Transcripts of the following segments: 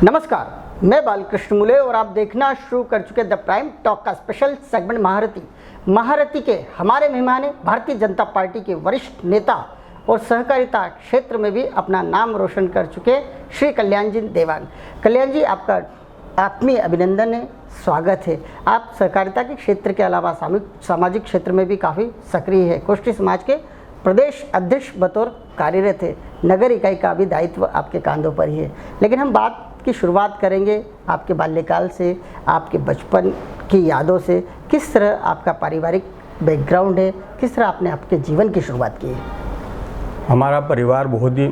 नमस्कार, मैं बालकृष्ण मुले और आप देखना शुरू कर चुके द प्राइम टॉक का स्पेशल सेगमेंट महारथी के हमारे मेहमान हैं भारतीय जनता पार्टी के वरिष्ठ नेता और सहकारिता क्षेत्र में भी अपना नाम रोशन कर चुके श्री कल्याण जी देवांग। कल्याण जी, आपका आत्मीय अभिनंदन है, स्वागत है। आप सहकारिता के क्षेत्र के अलावा सामाजिक क्षेत्र में भी काफ़ी सक्रिय है। कोष्ठी समाज के प्रदेश अध्यक्ष बतौर कार्यरत है। नगर इकाई का भी दायित्व आपके कांधों पर ही है। लेकिन हम बात की शुरुआत करेंगे आपके बाल्यकाल से, आपके बचपन की यादों से। किस तरह आपका पारिवारिक बैकग्राउंड है, किस तरह आपने आपके जीवन की शुरुआत की है? हमारा परिवार बहुत ही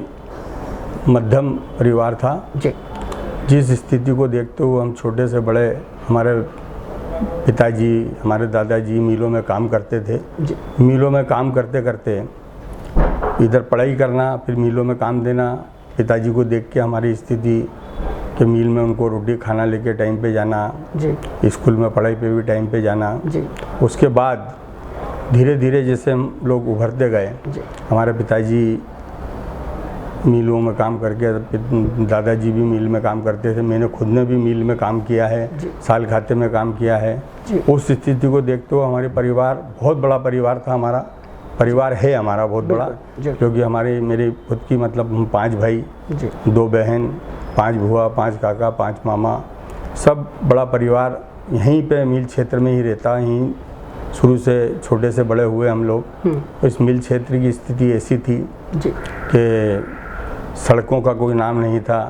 मध्यम परिवार था जी। जिस स्थिति को देखते हुए हम छोटे से बड़े, हमारे पिताजी, हमारे दादाजी मिलों में काम करते थे जी। मिलों में काम करते करते इधर पढ़ाई करना, फिर मिलों में काम देना। पिताजी को देख के हमारी स्थिति कि मिल में उनको रोटी खाना लेके टाइम पे जाना जी, स्कूल में पढ़ाई पे भी टाइम पे जाना जी। उसके बाद धीरे धीरे जैसे हम लोग उभरते गए, हमारे पिताजी मिलों में काम करके, दादाजी भी मिल में काम करते थे, मैंने खुद ने भी मिल में काम किया है, साल खाते में काम किया है। उस स्थिति को देखते हुए हमारे परिवार, बहुत बड़ा परिवार था हमारा, परिवार है हमारा बहुत बड़ा, क्योंकि मेरी खुद की मतलब हम 5 भाई, 2 बहन, 5 बुआ, 5 काका, 5 मामा, सब बड़ा परिवार यहीं पे मिल क्षेत्र में ही रहता। यहीं शुरू से छोटे से बड़े हुए हम लोग। इस मिल क्षेत्र की स्थिति ऐसी थी कि सड़कों का कोई नाम नहीं था,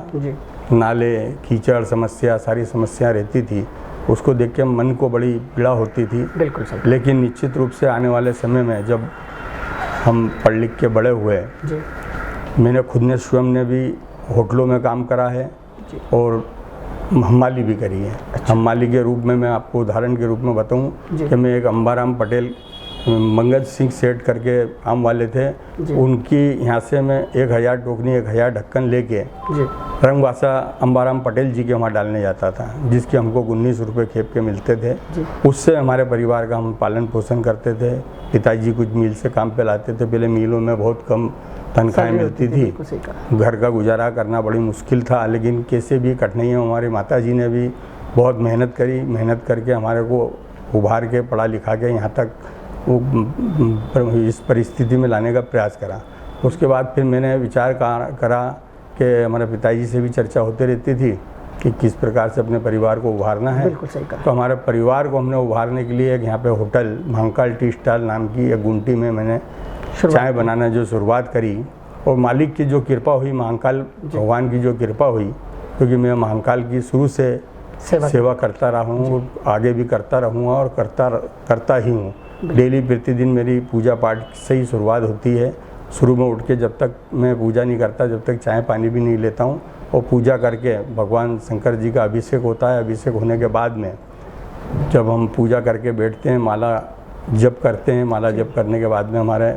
नाले, कीचड़, समस्या, सारी समस्या रहती थी। उसको देख के मन को बड़ी पीड़ा होती थी। बिल्कुल सही। लेकिन निश्चित रूप से आने वाले समय में जब हम पढ़ लिख के बड़े हुए, मैंने खुद ने स्वयं ने भी होटलों में काम करा है और हमाली भी करी है। अच्छा। हमाली के रूप में मैं आपको उदाहरण के रूप में बताऊं कि मैं एक अंबाराम पटेल, मंगल सिंह सेठ करके काम वाले थे, उनकी यहाँ से मैं 1000 टोकनी, 1000 ढक्कन लेके रंगवासा अंबाराम पटेल जी के वहाँ डालने जाता था, जिसके हमको 19 रुपये खेप के मिलते थे। उससे हमारे परिवार का हम पालन पोषण करते थे। पिताजी कुछ मिल से काम पे लाते थे। पहले मिलों में बहुत कम तनख्वाहें मिलती थी, घर का गुजारा करना बड़ी मुश्किल था। लेकिन कैसे भी कठिनाइयाँ, हमारी माताजी ने भी बहुत मेहनत करी, मेहनत करके हमारे को उभार के पढ़ा लिखा के यहाँ तक वो इस परिस्थिति में लाने का प्रयास करा। उसके बाद फिर मैंने विचार करा कि हमारे पिताजी से भी चर्चा होती रहती थी कि किस प्रकार से अपने परिवार को उभारना है। तो हमारे परिवार को हमने उभारने के लिए एक यहाँ पे होटल महाकाल टी स्टॉल नाम की एक गुंटी में मैंने चाय बनाना जो शुरुआत करी। और मालिक की जो कृपा हुई, महाकाल भगवान की जो कृपा हुई, क्योंकि मैं महाकाल की शुरू से सेवा करता रहा हूँ, आगे भी करता रहूँगा और करता ही हूँ। डेली प्रतिदिन मेरी पूजा पाठ से ही शुरुआत होती है। शुरू में उठ के जब तक मैं पूजा नहीं करता, जब तक चाय पानी भी नहीं लेता हूँ, और पूजा करके भगवान शंकर जी का अभिषेक होता है। अभिषेक होने के बाद में जब हम पूजा करके बैठते हैं, माला जप करते हैं, माला जप करने के बाद में हमारे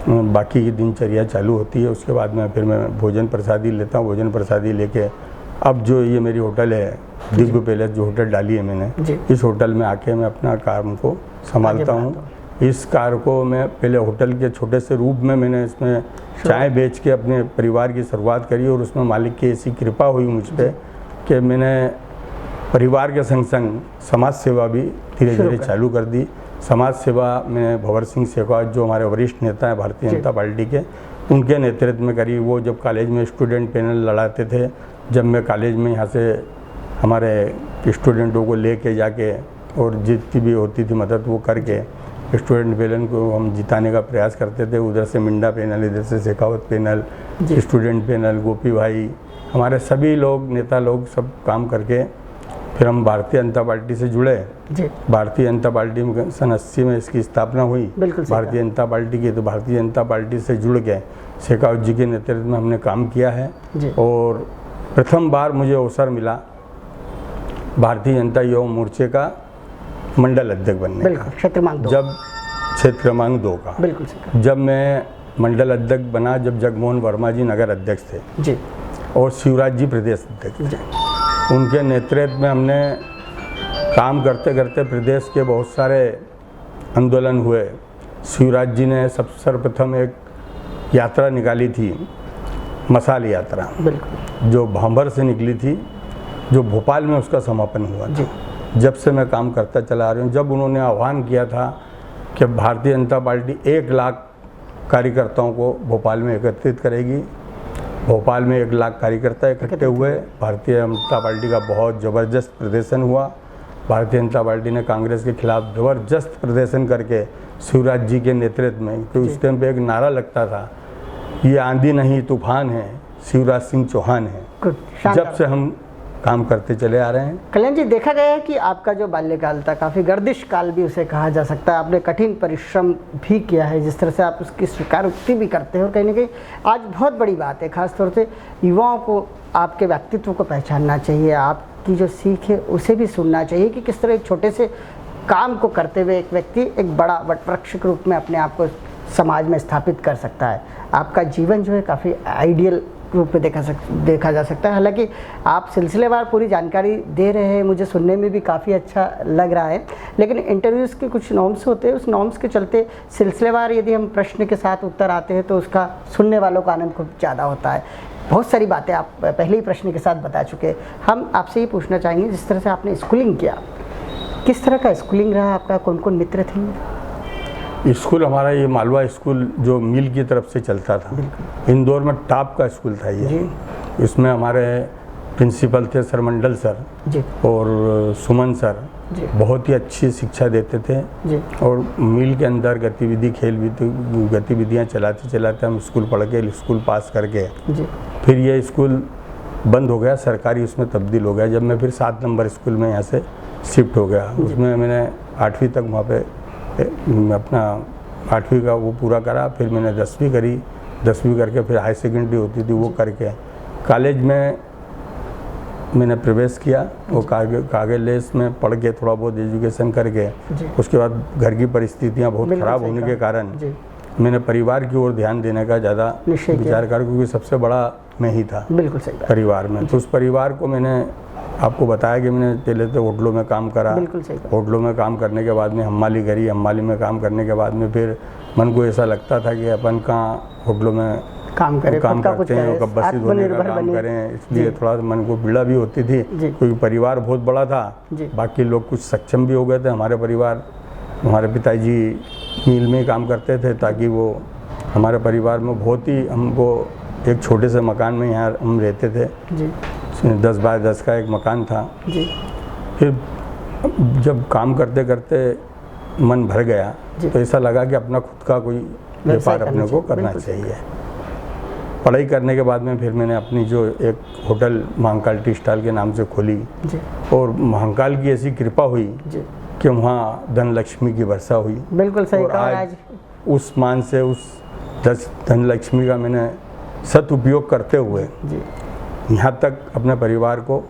बाकी की दिनचर्या चालू होती है। उसके बाद में फिर मैं भोजन प्रसादी लेता हूँ। भोजन प्रसादी लेके अब जो ये मेरी होटल है दिव्य पैलेस, जो होटल डाली है मैंने, इस होटल में आके मैं अपना काम को संभालता हूँ। इस कार्य को मैं पहले होटल के छोटे से रूप में मैंने इसमें चाय बेच के अपने परिवार की शुरुआत करी, और उसमें मालिक की ऐसी कृपा हुई मुझ पर कि मैंने परिवार के संग संग समाज सेवा भी धीरे धीरे चालू कर दी। समाज सेवा में भंवर सिंह शेखावत, जो हमारे वरिष्ठ नेता हैं भारतीय जनता पार्टी के, उनके नेतृत्व में करी। वो जब कॉलेज में स्टूडेंट पैनल लड़ाते थे, जब मैं कॉलेज में यहाँ से हमारे स्टूडेंटों को लेके जाके और जितनी भी होती थी मदद वो करके स्टूडेंट पैनल को हम जिताने का प्रयास करते थे। उधर से मिंडा पैनल, इधर से शेखावत पैनल, स्टूडेंट पैनल, गोपी भाई, हमारे सभी लोग, नेता लोग सब काम करके फिर हम भारतीय जनता पार्टी से जुड़े। भारतीय जनता पार्टी में सन 80 में इसकी स्थापना हुई, भारतीय जनता पार्टी की। तो भारतीय जनता पार्टी से जुड़ के शेखावत जी के नेतृत्व में हमने काम किया है। और प्रथम बार मुझे अवसर मिला भारतीय जनता युवा मोर्चे का मंडल अध्यक्ष बनने का, जब क्षेत्र क्रमांक 2 का। जब मैं मंडल अध्यक्ष बना, जब जगमोहन वर्मा जी नगर अध्यक्ष थे और शिवराज जी प्रदेश अध्यक्ष थे, उनके नेतृत्व में हमने काम करते करते प्रदेश के बहुत सारे आंदोलन हुए। शिवराज जी ने सर्वप्रथम एक यात्रा निकाली थी, मसाल यात्रा, जो भांबर से निकली थी जो भोपाल में उसका समापन हुआ था, जब से मैं काम करता चला आ रहा हूँ। जब उन्होंने आह्वान किया था कि भारतीय जनता पार्टी 1 लाख कार्यकर्ताओं को भोपाल में एकत्रित करेगी, भोपाल में 1 लाख कार्यकर्ता इकट्ठे हुए। भारतीय जनता पार्टी का बहुत ज़बरदस्त प्रदर्शन हुआ। भारतीय जनता पार्टी ने कांग्रेस के खिलाफ ज़बरदस्त प्रदर्शन करके शिवराज जी के नेतृत्व में, तो उस टाइम पे एक नारा लगता था, ये आंधी नहीं तूफान है, शिवराज सिंह चौहान है। जब से हम काम करते चले आ रहे हैं। कल्याण जी, देखा गया है कि आपका जो बाल्यकाल था काफ़ी गर्दिश काल भी उसे कहा जा सकता है। आपने कठिन परिश्रम भी किया है, जिस तरह से आप उसकी स्वीकारोक्ति भी करते हैं, और कहीं ना कहीं आज बहुत बड़ी बात है, खासतौर से युवाओं को आपके व्यक्तित्व को पहचानना चाहिए, आपकी जो सीख है उसे भी सुनना चाहिए कि किस तरह एक छोटे से काम को करते हुए एक व्यक्ति एक बड़ा वटवृक्ष के रूप में अपने आप को समाज में स्थापित कर सकता है। आपका जीवन जो है काफ़ी आइडियल रूप में देखा जा सकता है। हालांकि आप सिलसिलेवार पूरी जानकारी दे रहे हैं, मुझे सुनने में भी काफ़ी अच्छा लग रहा है, लेकिन इंटरव्यूज़ के कुछ नॉर्म्स होते हैं, उस नॉर्म्स के चलते सिलसिलेवार यदि हम प्रश्न के साथ उत्तर आते हैं तो उसका सुनने वालों का आनंद खूब ज़्यादा होता है। बहुत सारी बातें आप पहले ही प्रश्न के साथ बता चुके हैं। हम आपसे ये पूछना चाहेंगे, जिस तरह से आपने स्कूलिंग किया, किस तरह का स्कूलिंग रहा आपका, कौन कौन मित्र थे? स्कूल हमारा ये मालवा स्कूल जो मिल की तरफ से चलता था, इंदौर में टॉप का स्कूल था ये। इसमें हमारे प्रिंसिपल थे सर मंडल सर जी, और सुमन सर जी, बहुत ही अच्छी शिक्षा देते थे जी, और मिल के अंदर गतिविधि खेल गतिविधियाँ चलाते चलाते हम स्कूल पढ़ के स्कूल पास करके जी, फिर ये स्कूल बंद हो गया, सरकारी उसमें तब्दील हो गया। जब मैं फिर 7 नंबर स्कूल में यहाँ से शिफ्ट हो गया, उसमें मैंने 8वीं तक वहाँ पे अपना 8वीं का वो पूरा करा। फिर मैंने 10वीं करी, 10वीं करके फिर हाई सेकेंडरी होती थी वो करके कॉलेज में मैंने प्रवेश किया। वो कागज में पढ़ के थोड़ा बहुत एजुकेशन करके उसके बाद घर की परिस्थितियाँ बहुत ख़राब होने के कारण मैंने परिवार की ओर ध्यान देने का ज़्यादा विचार कर, क्योंकि सबसे बड़ा मैं ही था बिल्कुल सही परिवार में। तो उस परिवार को मैंने आपको बताया कि मैंने पहले तो होटलों में काम करा, होटलों में काम करने के बाद में हम्माली करी, हम्माली में काम करने के बाद में फिर मन को ऐसा लगता था कि अपन कहाँ होटलों में काम करते हैं, कब्बसी धोने का काम करें, इसलिए थोड़ा मन को पीड़ा भी होती थी, क्योंकि परिवार बहुत बड़ा था। बाकी लोग कुछ सक्षम भी हो गए थे हमारे परिवार, हमारे पिताजी मिल में ही काम करते थे, ताकि वो हमारे परिवार में बहुत ही हमको एक छोटे से मकान में यहाँ हम रहते थे, 10 बाय 10 का एक मकान था। फिर जब काम करते करते मन भर गया तो ऐसा लगा कि अपना खुद का कोई व्यापार अपने को करना चाहिए। पढ़ाई करने के बाद में फिर मैंने अपनी जो एक होटल महाकाल टी स्टॉल के नाम से खोली, और महाकाल की ऐसी कृपा हुई कि वहाँ धन लक्ष्मी की वर्षा हुई। बिल्कुल सही कहा। आज उस मान से उस धन लक्ष्मी का मैंने सदुपयोग करते हुए यहाँ तक अपने परिवार को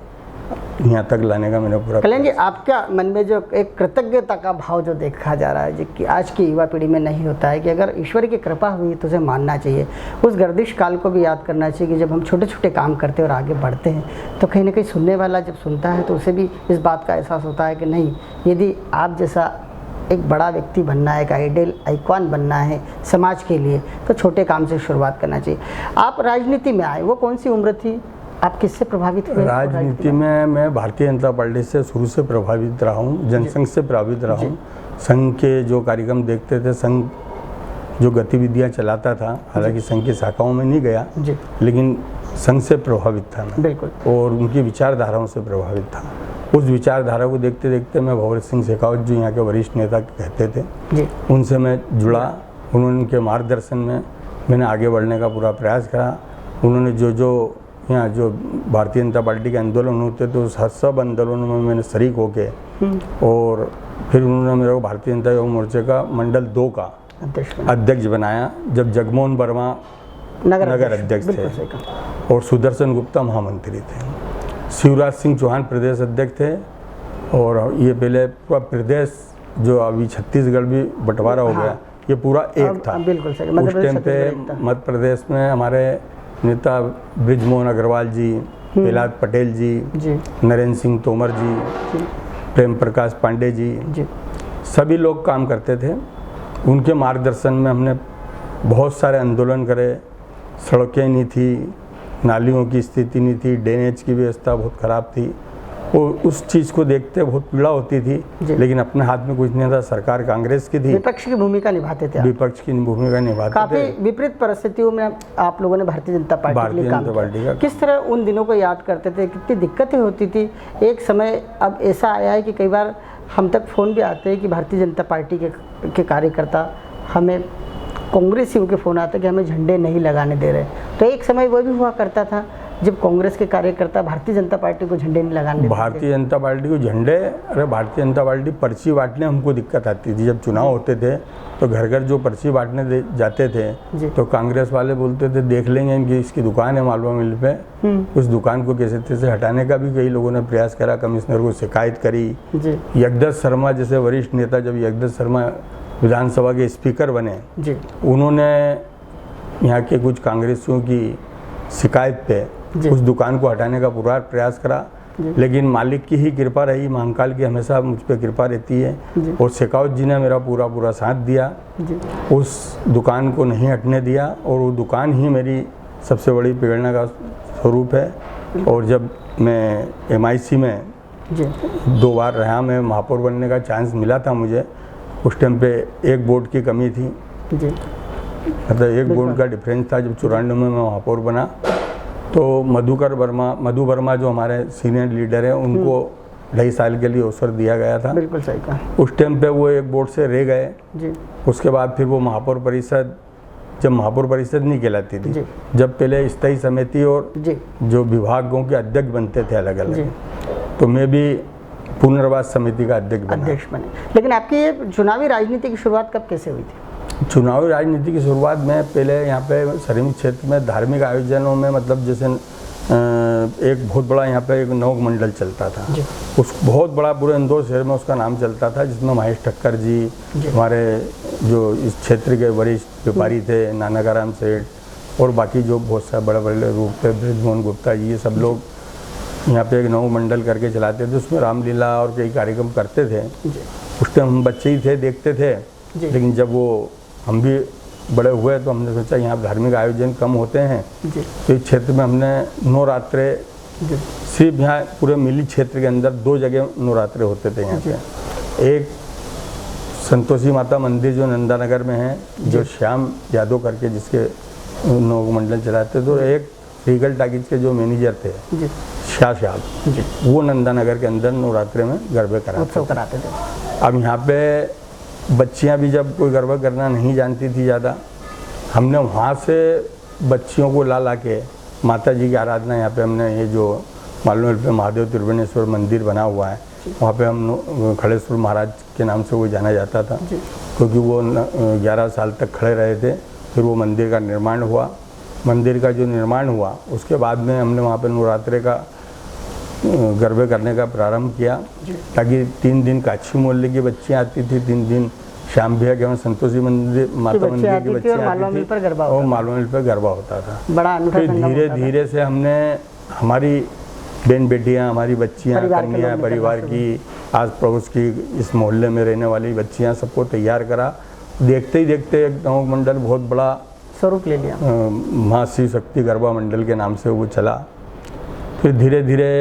यहाँ तक लाने का मैंने पूरा। कल्याण जी, आपका मन में जो एक कृतज्ञता का भाव जो देखा जा रहा है, जो कि आज की युवा पीढ़ी में नहीं होता है, कि अगर ईश्वर की कृपा हुई तो उसे मानना चाहिए, उस गर्दिश काल को भी याद करना चाहिए कि जब हम छोटे छोटे काम करते हैं और आगे बढ़ते हैं तो कहीं ना कहीं सुनने वाला जब सुनता है तो उसे भी इस बात का एहसास होता है कि नहीं, यदि आप जैसा एक बड़ा व्यक्ति बनना है, एक आइडियल आइकॉन बनना है समाज के लिए, तो छोटे काम से शुरुआत करना चाहिए। आप राजनीति में आए, वो कौन सी उम्र थी, आप किससे प्रभावित हुए? राजनीति में मैं भारतीय जनता पार्टी से शुरू से प्रभावित रहा हूँ, जनसंघ से प्रभावित रहा हूँ। संघ के जो कार्यक्रम देखते थे, संघ जो गतिविधियाँ चलाता था, हालांकि संघ की शाखाओं में नहीं गया, लेकिन संघ से प्रभावित था मैं, बिल्कुल, और उनकी विचारधाराओं से प्रभावित था। उस विचारधारा को देखते देखते मैं भगवत सिंह शेखावत जो यहाँ के वरिष्ठ नेता कहते थे, उनसे मैं जुड़ा। उनके मार्गदर्शन में मैंने आगे बढ़ने का पूरा प्रयास करा। उन्होंने जो यहाँ जो भारतीय जनता पार्टी के आंदोलन होते थे, उस सब आंदोलनों में मैंने शरीक होके, और फिर उन्होंने मेरे को भारतीय जनता युवा मोर्चे का मंडल 2 का अध्यक्ष बनाया, जब जगमोहन वर्मा नगर अध्यक्ष थे और सुदर्शन गुप्ता महामंत्री थे। शिवराज सिंह चौहान प्रदेश अध्यक्ष थे, और ये पहले पूरा प्रदेश जो अभी छत्तीसगढ़ भी बंटवारा हो गया, ये पूरा एक था। उस टाइम पे मध्य प्रदेश में हमारे नेता ब्रिजमोहन अग्रवाल जी, प्रहलाद पटेल जी, नरेंद्र सिंह तोमर जी, प्रेम प्रकाश पांडे जी, सभी लोग काम करते थे। उनके मार्गदर्शन में हमने बहुत सारे आंदोलन करे, सड़कें नहीं थी, नालियों की स्थिति नहीं थी, ड्रेनेज की व्यवस्था बहुत ख़राब थी। वो उस चीज़ को देखते बहुत पीड़ा होती थी, लेकिन अपने हाथ में कुछ नहीं था। सरकार कांग्रेस की थी, विपक्ष की भूमिका निभाते थे, विपक्ष की भूमिका निभाते काफ़ी थे। विपरीत परिस्थितियों में आप लोगों ने भारतीय जनता पार्टी के लिए काम किया। किस तरह उन दिनों को याद करते थे, कितनी दिक्कतें होती थी? एक समय अब ऐसा आया है कि कई बार हम तक फ़ोन भी आते हैं कि भारतीय जनता पार्टी के कार्यकर्ता हमें, कांग्रेसियों के फ़ोन आते कि हमें झंडे नहीं लगाने दे रहे। तो एक समय वो भी हुआ करता था जब कांग्रेस के कार्यकर्ता भारतीय जनता पार्टी को झंडे नहीं लगाने देते। भारतीय जनता पार्टी को झंडे, अरे भारतीय जनता पार्टी पर्ची बांटने हमको दिक्कत आती थी। जब चुनाव होते थे तो घर घर जो पर्ची बांटने जाते थे तो कांग्रेस वाले बोलते थे देख लेंगे, इनकी इसकी दुकान है मालवा मिल पे, उस दुकान को कैसे तैसे हटाने का भी कई लोगों ने प्रयास करा, कमिश्नर को शिकायत करी। जगदत्त शर्मा जैसे वरिष्ठ नेता, जब जगदत्त शर्मा विधानसभा के स्पीकर बने, उन्होंने यहाँ के कुछ कांग्रेसियों की शिकायत पे उस दुकान को हटाने का पूरा प्रयास करा, लेकिन मालिक की ही कृपा रही, महाकाल की हमेशा मुझ पर कृपा रहती है, और शेखावत जी ने मेरा पूरा साथ दिया, उस दुकान को नहीं हटने दिया, और वो दुकान ही मेरी सबसे बड़ी प्रेरणा का स्वरूप है। और जब मैं MIC में 2 बार रहा, मैं महापौर बनने का चांस मिला था मुझे, उस टाइम पे 1 वोट की कमी थी, मतलब 1 वोट का डिफरेंस था। जब 94 में मैं महापौर बना तो मधु वर्मा जो हमारे सीनियर लीडर हैं, उनको 2.5 साल के लिए अवसर दिया गया था। बिल्कुल सही कहा। उस टाइम पे वो 1 वोट से रह गए। उसके बाद फिर वो महापौर परिषद, जब महापौर परिषद नहीं कहलाती थी, जब पहले स्थायी समिति और जो विभागों के अध्यक्ष बनते थे अलग अलग, तो मैं भी पुनर्वास समिति का अध्यक्ष बने। लेकिन आपकी ये चुनावी राजनीति की शुरुआत कब कैसे हुई थी? चुनावी राजनीति की शुरुआत में पहले यहाँ पे श्रमिक क्षेत्र में धार्मिक आयोजनों में, मतलब जैसे एक बहुत बड़ा यहाँ पे एक नौक मंडल चलता था, उस बहुत बड़ा पूरे इंदौर शहर में उसका नाम चलता था, जिसमें महेश ठक्कर जी हमारे जो इस क्षेत्र के वरिष्ठ व्यापारी थे, नानकाराम सेठ और बाकी जो बहुत सारे बड़े बड़े लोग थे, ब्रजमोहन गुप्ता जी, ये सब लोग यहाँ पे एक नौक मंडल करके चलाते थे। उसमें रामलीला और कई कार्यक्रम करते थे। उस टाइम हम बच्चे ही थे, देखते थे, लेकिन जब वो हम भी बड़े हुए तो हमने सोचा यहाँ धार्मिक आयोजन कम होते हैं, तो इस क्षेत्र में हमने नवरात्रे, सिर्फ यहाँ पूरे मिली क्षेत्र के अंदर 2 जगह नवरात्रे होते थे यहाँ पे। एक संतोषी माता मंदिर जो नंदानगर में है, जो श्याम यादव करके जिसके नौक मंडल चलाते, तो एक रीगल टाकीज के जो मैनेजर थे शाह साहब, वो नंदानगर के अंदर नवरात्रे में गरबे कराते थे। अब यहाँ पे बच्चियाँ भी जब कोई गरबा करना नहीं जानती थी ज़्यादा, हमने वहाँ से बच्चियों को ला के माता जी की आराधना, यहाँ पे हमने ये जो मालूम पे महादेव त्रिभुवनेश्वर मंदिर बना हुआ है, वहाँ पे हम खड़ेश्वर महाराज के नाम से वो जाना जाता था, क्योंकि वो 11 साल तक खड़े रहे थे। फिर वो मंदिर का निर्माण हुआ। मंदिर का जो निर्माण हुआ उसके बाद में हमने वहाँ पे नवरात्रे का गरबे करने का प्रारंभ किया, ताकि 3 दिन काछी मोहल्ले की बच्चियाँ आती थी, 3 दिन श्याम भैया के संतोषी मंदिर माता मंदिर की बच्चियाँ आती थी, और मालवा मिल पर गरबा होता था। फिर धीरे धीरे से हमने हमारी बहन बेटियाँ, हमारी बच्चियाँ, कन्या परिवार की, आस पड़ोस की, इस मोहल्ले में रहने वाली बच्चियाँ, सबको तैयार करा। देखते ही देखते एक नौक मंडल बहुत बड़ा स्वरूप ले लिया, माँ शिव शक्ति गरबा मंडल के नाम से वो चला। फिर धीरे धीरे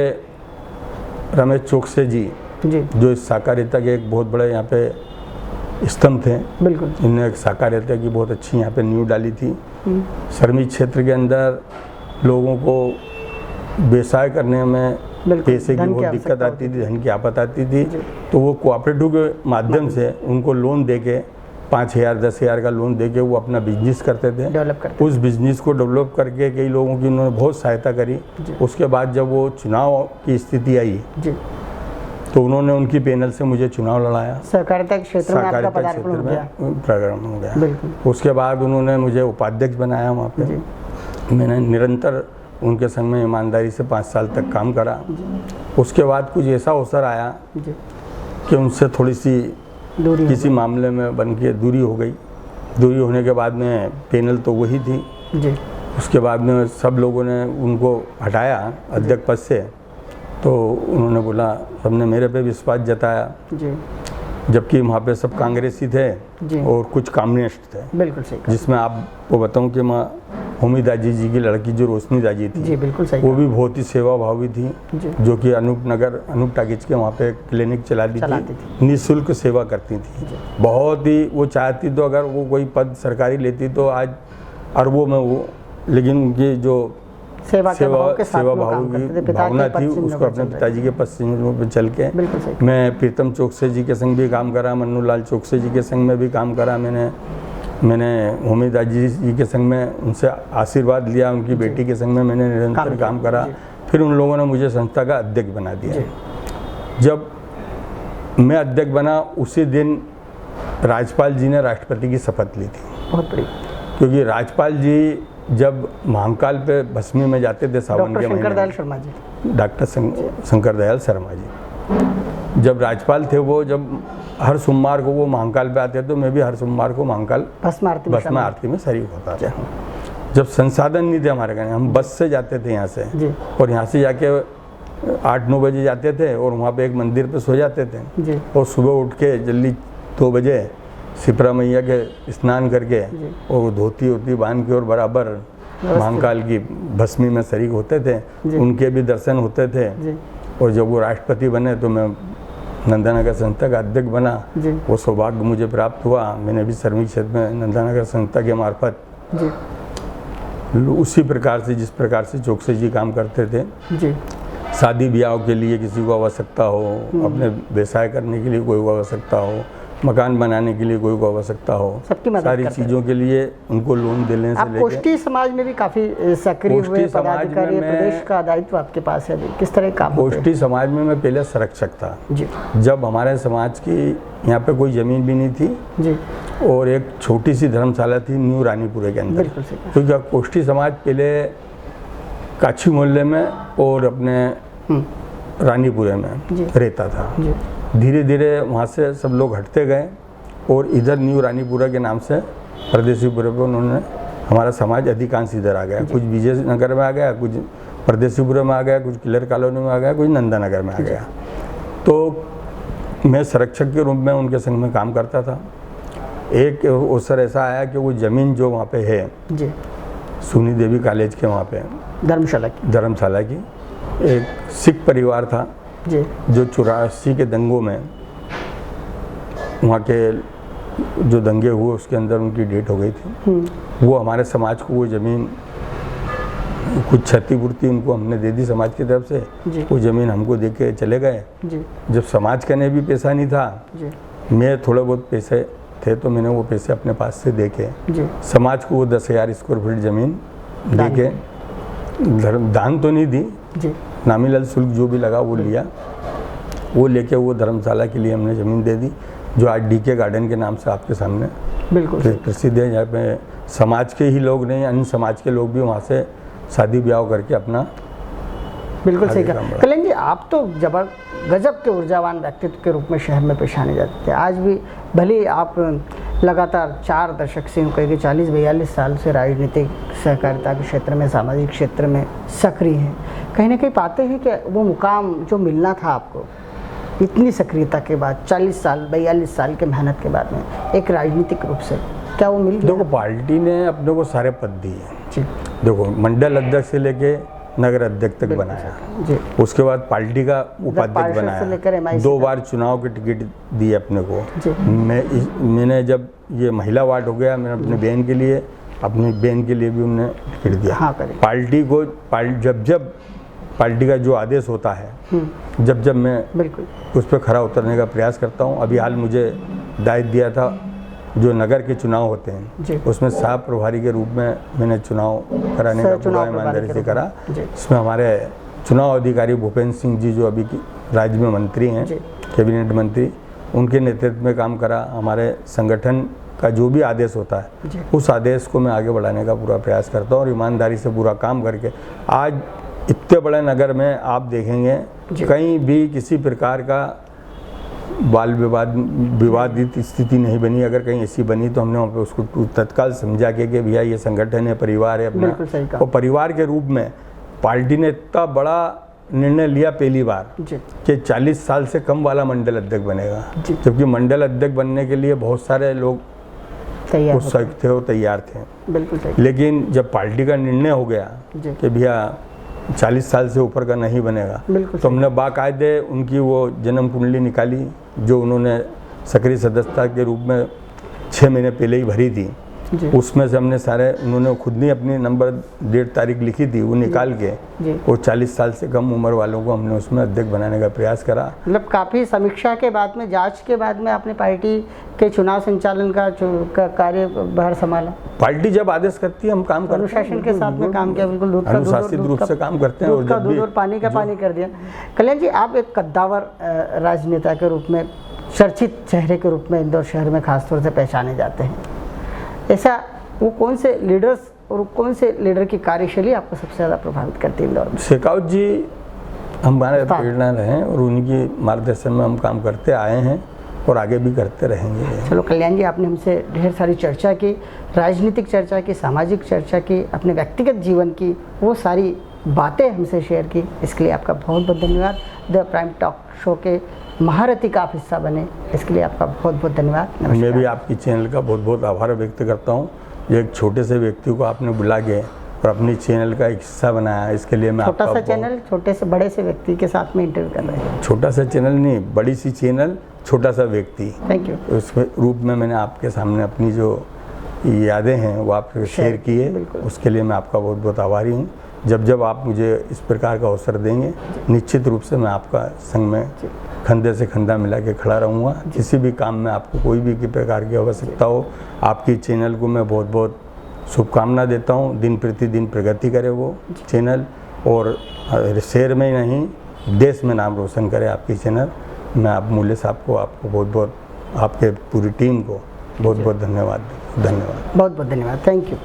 रमेश चौकसे जी जो इस साकारिता के एक बहुत बड़े यहाँ पे स्तंभ थे, बिल्कुल, इन्होंने एक साकारिता की बहुत अच्छी यहाँ पे नींव डाली थी। श्रमिक क्षेत्र के अंदर लोगों को व्यवसाय करने में पैसे की बहुत दिक्कत आती थी, धन की आफत आती थी, तो वो कोऑपरेटिव के माध्यम से उनको लोन देके 5,000 10,000 का लोन देके वो अपना बिजनेस करते थे। उस बिजनेस को डेवलप करके कई लोगों की उन्होंने बहुत सहायता करी। उसके बाद जब वो चुनाव की स्थिति आई तो उन्होंने उनकी पैनल से मुझे चुनाव लड़ाया। सहकारिता क्षेत्र में आपका पदार्पण हो गया। उसके बाद उन्होंने मुझे उपाध्यक्ष बनाया वहाँ पे। मैंने निरंतर उनके संग में ईमानदारी से 5 साल तक काम करा। उसके बाद कुछ ऐसा अवसर आया कि उनसे थोड़ी सी किसी मामले में बन के दूरी हो गई। दूरी होने के बाद में पैनल तो वही थी जी। उसके बाद में सब लोगों ने उनको हटाया अध्यक्ष पद से, तो उन्होंने बोला, सबने मेरे पे विश्वास जताया जी। जबकि वहाँ पे सब कांग्रेसी थे जी। और कुछ कम्युनिस्ट थे। बिल्कुल सही कहा। जिसमें आपको बताऊं कि माँ होमी दाजी जी की लड़की जो रोशनी दाजी थी, जी बिल्कुल सही वो कहा। भी बहुत ही सेवा भावी थी, जी। जो कि अनूप टाकीज के वहाँ पे क्लिनिक चलाती थी, निःशुल्क सेवा करती थी। बहुत ही वो चाहती तो अगर वो कोई पद सरकारी लेती तो आज अरबों में वो, लेकिन उनकी जो सेवा भाव की भावना थी उसको अपने पिताजी के पश्चिमों पर चल के। मैं प्रीतम चोकसे जी के संग भी काम करा, मन्नू लाल चोकसे जी के संग में भी काम करा मैंने होमी दाजी जी के संग में उनसे आशीर्वाद लिया, उनकी बेटी के संग में मैंने निरंतर काम करा। फिर उन लोगों ने मुझे संस्था का अध्यक्ष बना दिया। जब मैं अध्यक्ष बना उसी दिन राज्यपाल जी ने राष्ट्रपति की शपथ ली थी। बहुत बड़ी, क्योंकि राज्यपाल जी जब महाकाल पे भस्मी में जाते थे सावन के महीने, डॉक्टर शंकर दयाल शर्मा जी जब राज्यपाल थे, वो जब हर सोमवार को वो महाकाल पे आते तो मैं भी हर सोमवार को महाकाल भस्म आरती में शरीक होता था। जब संसाधन नहीं थे हमारे घर, हम बस से जाते थे यहाँ से, और यहाँ से जाके 8-9 बजे जाते थे और वहाँ पे एक मंदिर पे सो जाते थे, और सुबह उठ के जल्दी 2 बजे शिप्रा मैया के स्नान करके और धोती होती बांध के और बराबर महाकाल की भस्मी में शरीक होते थे। उनके भी दर्शन होते थे। और जब वो राष्ट्रपति बने तो मैं नंदानगर संस्था का अध्यक्ष बना। वो सौभाग्य मुझे प्राप्त हुआ। मैंने भी श्रमिक क्षेत्र में नंदानगर संस्था के मार्फत उसी प्रकार से जिस प्रकार से चोकसे जी काम करते थे, शादी ब्याह के लिए किसी को आवश्यकता हो, अपने व्यवसाय करने के लिए कोई को आवश्यकता हो, मकान बनाने के लिए कोई को आवश्यकता हो, सारी चीज़ों के लिए उनको लोन देने से लेकर। कोष्ठी समाज में भी काफ़ी सक्रिय हुए पदाधिकारी, प्रदेश का दायित्व आपके पास है, किस तरह काम? कोष्ठी समाज में मैं पहले संरक्षक था जी। जब हमारे समाज की यहाँ पे कोई ज़मीन भी नहीं थी जी, और एक छोटी सी धर्मशाला थी न्यू रानीपुरे के अंदर, क्योंकि कोष्ठी समाज पहले काछी मोहल्ले में और अपने रानीपुरे में रहता था। धीरे धीरे वहाँ से सब लोग हटते गए और इधर न्यू रानीपुरा के नाम से परदेसीपुरे पर उन्होंने हमारा समाज अधिकांश इधर आ गया। कुछ विजय नगर में आ गया, कुछ परदेसीपुरे में आ गया, कुछ किलर कॉलोनी में आ गया, कुछ नंदानगर में आ गया। तो मैं संरक्षक के रूप में उनके संग में काम करता था। एक अवसर ऐसा आया कि वो ज़मीन जो वहाँ पे है जी, सुनी देवी कॉलेज के वहाँ पे धर्मशाला की एक सिख परिवार था जी, जो 84 के दंगों में वहाँ के जो दंगे हुए उसके अंदर उनकी डेथ हो गई थी। वो हमारे समाज को वो ज़मीन कुछ क्षतिपूर्ति उनको हमने दे दी समाज की तरफ से। वो ज़मीन हमको दे के चले गए। जब समाज का ने भी पैसा नहीं था, मैं थोड़े बहुत पैसे थे तो मैंने वो पैसे अपने पास से दे के समाज को वो 10,000 स्क्वायर फीट ज़मीन दे के, दान तो नहीं दी, नामिनल शुल्क जो भी लगा वो लिया, वो लेके वो धर्मशाला के लिए हमने ज़मीन दे दी, जो आज डीके गार्डन के नाम से आपके सामने बिल्कुल प्रसिद्ध है। यहाँ पे समाज के ही लोग नहीं, अन्य समाज के लोग भी वहाँ से शादी ब्याह करके अपना बिल्कुल सही कहा। कल्याण जी, आप तो गजब के ऊर्जावान व्यक्तित्व के रूप में शहर में पहचाने जाते थे। आज भी भले आप लगातार 4 दशक से कहीं 40-42 साल से राजनीतिक सहकारिता के क्षेत्र में, सामाजिक क्षेत्र में सक्रिय हैं, कहीं ना कहीं पाते हैं कि वो मुकाम जो मिलना था आपको इतनी सक्रियता के बाद, 40 साल 42 साल के मेहनत के बाद में एक राजनीतिक रूप से, क्या वो मिल गया? देखो, पार्टी ने अपने को सारे पद दिए। देखो, मंडल अध्यक्ष से लेके नगर अध्यक्ष तक बनाया जी। उसके बाद पार्टी का उपाध्यक्ष बनाया, 2 बार चुनाव की टिकट दी अपने को। मैंने जब ये महिला वार्ड हो गया, मैंने अपनी बहन के लिए, अपनी बहन के लिए भी उन्हें टिकट दिया। पार्टी को जब पार्टी का जो आदेश होता है, जब मैं उस पर खरा उतरने का प्रयास करता हूँ। अभी हाल मुझे दायित्व दिया था जो नगर के चुनाव होते हैं, उसमें साहब प्रभारी के रूप में मैंने चुनाव कराने का पूरा ईमानदारी से करा। इसमें हमारे चुनाव अधिकारी भूपेंद्र सिंह जी जो अभी राज्य में मंत्री हैं, कैबिनेट मंत्री, उनके नेतृत्व में काम करा। हमारे संगठन का जो भी आदेश होता है उस आदेश को मैं आगे बढ़ाने का पूरा प्रयास करता हूँ और ईमानदारी से पूरा काम करके आज इतने बड़े नगर में आप देखेंगे कहीं भी किसी प्रकार का विवादित स्थिति नहीं बनी। अगर कहीं ऐसी बनी तो हमने वहाँ पे उसको तत्काल समझा के कि भैया ये संगठन है, परिवार है अपना, और परिवार के रूप में पार्टी ने इतना बड़ा निर्णय लिया पहली बार जी कि 40 साल से कम वाला मंडल अध्यक्ष बनेगा, जी। जबकि मंडल अध्यक्ष बनने के लिए बहुत सारे लोग तैयार उत्सुक थे और तैयार थे। बिल्कुल सही लेकिन जब पार्टी का निर्णय हो गया जी कि भैया 40 साल से ऊपर का नहीं बनेगा, बिल्कुल तो हमने बाकायदे उनकी वो जन्म कुंडली निकाली जो उन्होंने सक्रिय सदस्यता के रूप में 6 महीने पहले ही भरी थी। जी उसमें से हमने सारे, उन्होंने खुद ने अपनी नंबर डेट तारीख लिखी थी, वो निकाल के जी वो 40 साल से कम उम्र वालों को हमने उसमें अध्यक्ष बनाने का प्रयास करा। मतलब काफ़ी समीक्षा के बाद में, जांच के बाद में आपने पार्टी के चुनाव संचालन का कार्यभार संभाला। पार्टी जब आदेश करती है हम काम करते हैं, अनुशासन के साथ में काम किया, बिल्कुल दूध का दूध और अनुशासित रूप से काम करते हैं। और दूध का जब दूध भी और पानी का पानी कर दिया। कल्याण जी, आप एक कद्दावर राजनेता के रूप में, चर्चित चेहरे के रूप में इंदौर शहर में खासतौर से पहचाने जाते हैं। ऐसा वो कौन से लीडर्स और कौन से लीडर की कार्यशैली आपको सबसे ज़्यादा प्रभावित करती है इंदौर में? शेखावत जी हमारे प्रेरणा रहे और उनकी मार्गदर्शन में हम काम करते आए हैं और आगे भी करते रहेंगे। चलो कल्याण जी, आपने हमसे ढेर सारी चर्चा की, राजनीतिक चर्चा की, सामाजिक चर्चा की, अपने व्यक्तिगत जीवन की वो सारी बातें हमसे शेयर की। इसके लिए आपका बहुत बहुत धन्यवाद। द प्राइम टॉक शो के महारथी का आप हिस्सा बने, इसके लिए आपका बहुत बहुत धन्यवाद। मैं भी आपकी चैनल का बहुत बहुत आभार व्यक्त करता हूँ। एक छोटे से व्यक्ति को आपने बुला के और अपनी चैनल का एक हिस्सा बनाया, इसके लिए मैं छोटा सा चैनल छोटे से बड़े से व्यक्ति के साथ में इंटरव्यू कर रहे हैं। छोटा सा चैनल नहीं, बड़ी सी चैनल, छोटा सा व्यक्ति, थैंक यू। उस रूप में मैंने आपके सामने अपनी जो यादें हैं वो आपसे शेयर की है, उसके लिए मैं आपका बहुत बहुत आभारी हूँ। जब जब आप मुझे इस प्रकार का अवसर देंगे, निश्चित रूप से मैं आपका संग में कंधे से कंधा मिला के खड़ा रहूँगा। किसी भी काम में आपको कोई भी प्रकार की आवश्यकता हो, आपकी चैनल को मैं बहुत बहुत शुभकामना देता हूँ। दिन प्रतिदिन प्रगति करे वो चैनल, और शहर में ही नहीं देश में नाम रोशन करे आपकी चैनल। मैं आप मूल्य साहब को, आपको बहुत बहुत, आपके पूरी टीम को बहुत बहुत धन्यवाद। बहुत बहुत धन्यवाद। Thank you.